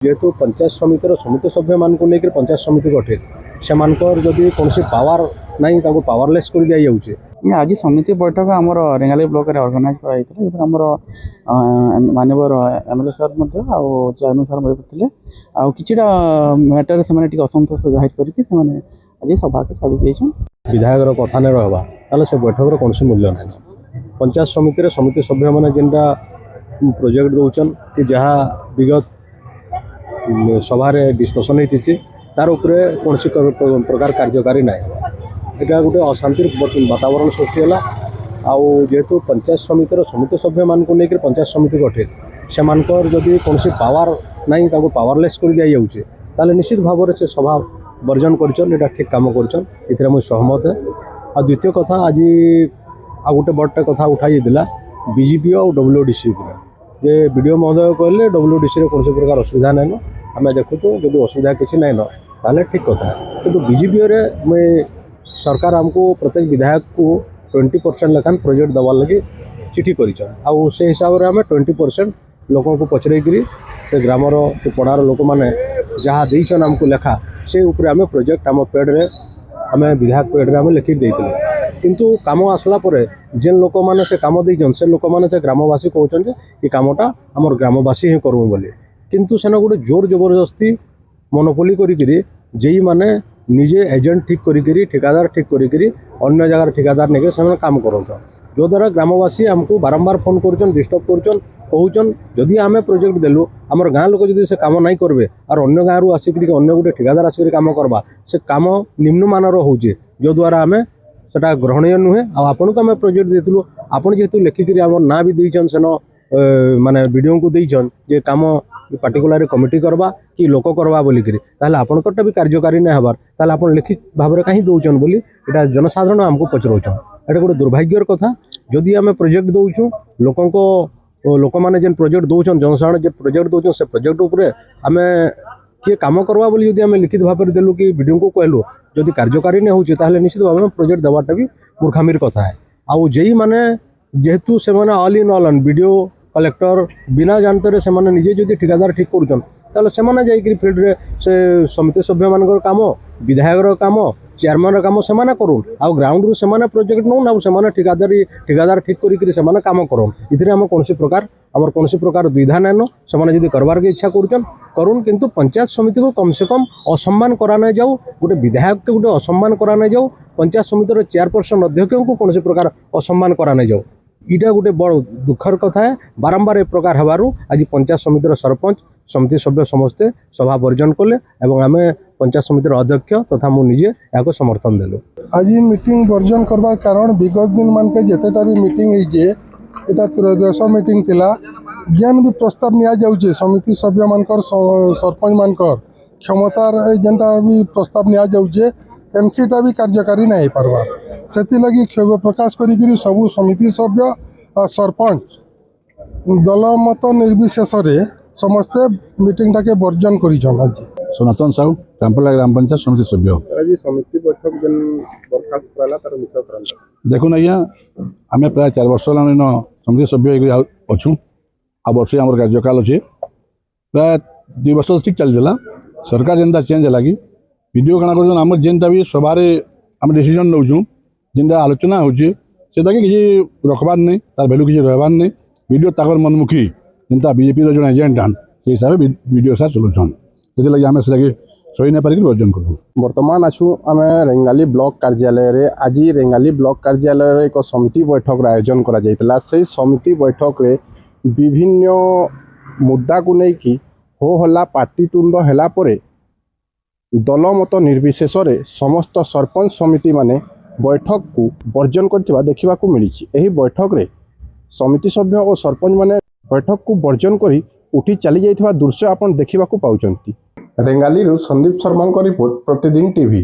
जेहेतु पंचायत समितिर समिति सभ्य मान लेकर पंचायत समिति गठे से जदि कौन पावर ना पावरलेस कर दि जाऊे। आज समिति बैठक आम रेंगाली ब्लॉक रे ऑर्गेनाइज कराइଥିଲା आमर माननीय एमएलए सर चेयरमैन सर थे आ किछिटा मैटर से असंतोष जाहिर करके आज सभा के छाड़ी देछन। विधायक कथा नहीं रहा ताले से बैठक कौन मूल्य ना। पंचायत समिति समिति सभ्य मैंने जेनटा प्रोजेक्ट दौन कि जहाँ विगत सभार डिस्कसन होती तार उपरे कौन प्रकार कार्यकारी ना। यहाँ गोटे अशांति वातावरण सृष्टि है। आउ जेहेतु पंचायत समितिर समिति सभ्य मान लेकर पंचायत समिति गठे से जदि कौन पावर ना पावरलेस कर दि जाऊे ताले निश्चित भाव से सभा वर्जन कर ठीक कम कर मुझे सहमत है। आ द्वितीय कथा आज आ गोटे बड़टे कथा उठाई बीजेपी और डब्ल्यूडीसी जे वीडियो महोदय कहले डब्ल्यूडीसी कौन प्रकार असुविधा नाइन आम देखुचु जब असुविधा किसी नाइन ताले ठीक कथा किंतु बीजेपी मुझे सरकार आमको प्रत्येक विधायक को 20% लेखान प्रोजेक्ट देवार लगे चिठी कर से हिसाब से आम 20% लोकों को पचरेकरी से ग्रामर पड़ार लोक मैंने जहाँ देन आमको लेखा से उपरे आम प्रोजेक्ट आम पेड्रे आम विधायक पेड्रे आम लिखिक देते किंतु काम आसला परे जेन लोक मैंने से काम देन से लोक मैंने से ग्रामवासी कहते कि कामटा आम ग्रामवासी ही करूँ बोली किंतु सेन गोटे जोर जबरदस्ती मोनोपोली करी जेई माने निजे एजेंट ठीक करी ठिकादार ठीक करी अन्य जगार ठिकादार नहीं से काम कर जो द्वारा ग्रामवासी आमको बारंबार फोन कर डिस्टर्ब कर कहूचन जदि आम प्रोजेक्ट देलु आमर गाँ लोक जदि से काम नहीं करेंगे और अन्य गाँव रु आसिक अन्य गोटे ठिकादार आसिक काम करवा से काम निम्नमानर होचे जो द्वारा आम सेटा ग्रहणीय नुहे। आपन को आम प्रोजेक्ट देलु आपन जेहेतु लिखिकी आम ना भी देन सेन माने वीडियो को देन जे काम पार्टिकुलर कमिटी करवा कि लोक करवा बोलिकी आपंकर भी कार्यकारी नहीं हबार ताल आप लिखित भाव में कहीं दौन बोली यहाँ जनसाधारण आमको पचराऊन एटा गोटे दुर्भाग्यर कथा। जदि आम प्रोजेक्ट दौचु लोक मैंने जेन प्रोजेक्ट दौन जनसाधारण जो प्रोजेक्ट दौन से प्रोजेक्ट उपरे आम किए काम करवा बोली जदि आम लिखित भाव में देलु कि वीडियो को कहलु जदि कार्यकारी नहीं होता निश्चित भाव में प्रोजेक्ट देवाटा भी मूर्खामीर कथा है। आउ जेई माने जेहेतु से all in all video collector बिना जानते से माने निजे जदि ठिकादार ठीक करुछन ताले से माने जाई फील्ड रे से समिति सभ्य मानकर काम विधायक काम चेयरमैन काम से माने करूँ आ ग्राउंड रु से माने प्रोजेक्ट नौ ना से माने ठिकादार ठीक करी से माने काम करूँ इधर आम कौन प्रकार आमर कौन प्रकार द्विधा नाइन से माने जदि करवार के इच्छा करुछन करूँ किंतु पंचायत समिति को कम से कम असम्मान करा नहीं जाऊ गोटे विधायक के गोटे असम्मान करा नहीं जाऊ पंचायत समितिर चेयरपर्सन अध्यक्ष को कौन प्रकार असम्मान करा नहीं जाऊ इटा गोटे बड़ दुखर कथा है। बारंबार ए प्रकार हबारु आज पंचायत समितिर सरपंच समिति सभ्य समस्ते सभा वर्जन कले एवं आम पंचायत समितिर अध्यक्ष तथा मु निजे या समर्थन देलु। आज मीटिंग वर्जन करबार कारण विगत दिन मान के जितेटा भी मीटिंग होता त्रयोदश मीटिंग थिला जेन भी प्रस्ताव निया जाउछे समिति सभ्य मानकर सरपंच मानकर क्षमतार जेनटा भी प्रस्ताव निया जाउछे एमसीटा भी कार्यकारी नहीं हो पार्बार से क्षोभ प्रकाश करी सबू समिति सभ्य सरपंच दल मत निर्विशेष समस्ते मीटिंग टाके वर्जन कर। सनातन साहू रामपला ग्राम पंचायत समिति सभ्य समिति बैठक देखुन आज्ञा आम प्राय 4 वर्ष समिति सभ्य अच्छू आ वर्ष आम कार्यकाल अच्छे प्राय 2 वर्ष ठीक चलता सरकार जेनता चेंज है कि वीडियो काଣା कर आम जेनटा भी सभार आम डिसीजन नौचु जेनटा आलोचना होचे किसी रखबार नहीं तार भैल्यू किसी रहबार नहीं वीडियो ताकर मनमुखी जेनता बीजेपी जो एजेंट आन से हिसाब से वीडियो सार चलुछन से आम से सही नहीं पारिक वर्जन करूँ। बर्तमान आसु आम रेंगाली ब्लॉक कार्यालय रे आज रेंगाली ब्लॉक कार्यालय रे एक समिति बैठक आयोजन करा जायतिला से समिति बैठक रे विभिन्न मुद्दा को लेकिन हो हल्ला पाटितुंड होला परे दल मत निर्विशेष समस्त सरपंच समिति माने बैठक को वर्जन करथिबा देखिबा को मिली। एही बैठक रे समिति सभ्य और सरपंच माने बैठक को वर्जन करी उठी चली जाइथिबा दृश्य आपण देखिबा को पाउचंती। रेंगाली रु संदीप शर्मा रिपोर्ट प्रतिदिन टीवी।